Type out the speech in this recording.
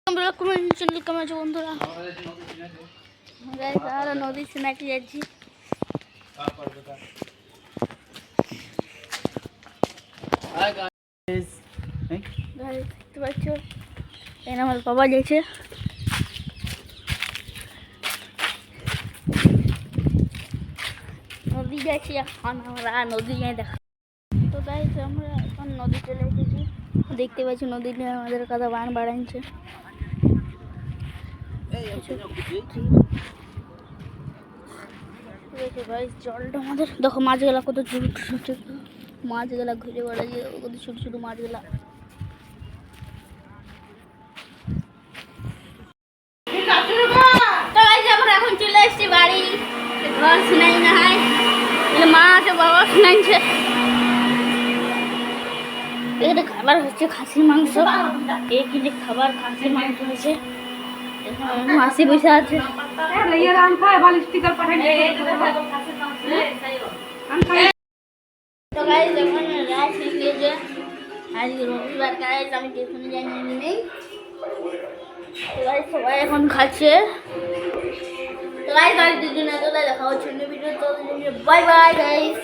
Channel কেমন আছে বন্ধুরা? আমরা নদীর সিনাকে যাচ্ছি। দেখতে পাচ্ছ এখানে আমার বাবা যাচ্ছে। নদী যাচ্ছি এখন আমরা, নদী যাই দেখা। তো তাই আমরা এখন নদী চলে এসেছি। দেখতে পাচ্ছি নদীতে আমাদের কথা বান বাড়াচ্ছে। জলটা আমাদের দেখো, মাছগুলা কত ছোট ছোট মাছগুলা ঘুরে বেড়াচ্ছে, কত ছোট ছোট মাছগুলা। তো আমরা এখন চলে এসেছি বাড়ি। ঘর শোনাই না হয়, মা আছে, বাবা শোনাইছে। এখানে খাবার হচ্ছে খাসির মাংস। এই কিনে খাবার খাসির মাংস হয়েছে। মাসি বসে আছে। তো গাইস এখন রাত হয়ে গেছে। আজ রবিবার গাইস, আমি টিউশনে যাইনি নেই। তো গাইস সবাই এখন খাচ্ছে। তো গাইস আর দুজনে তো দেখা হচ্ছে ভিডিও। তো বাই বাই গাইস।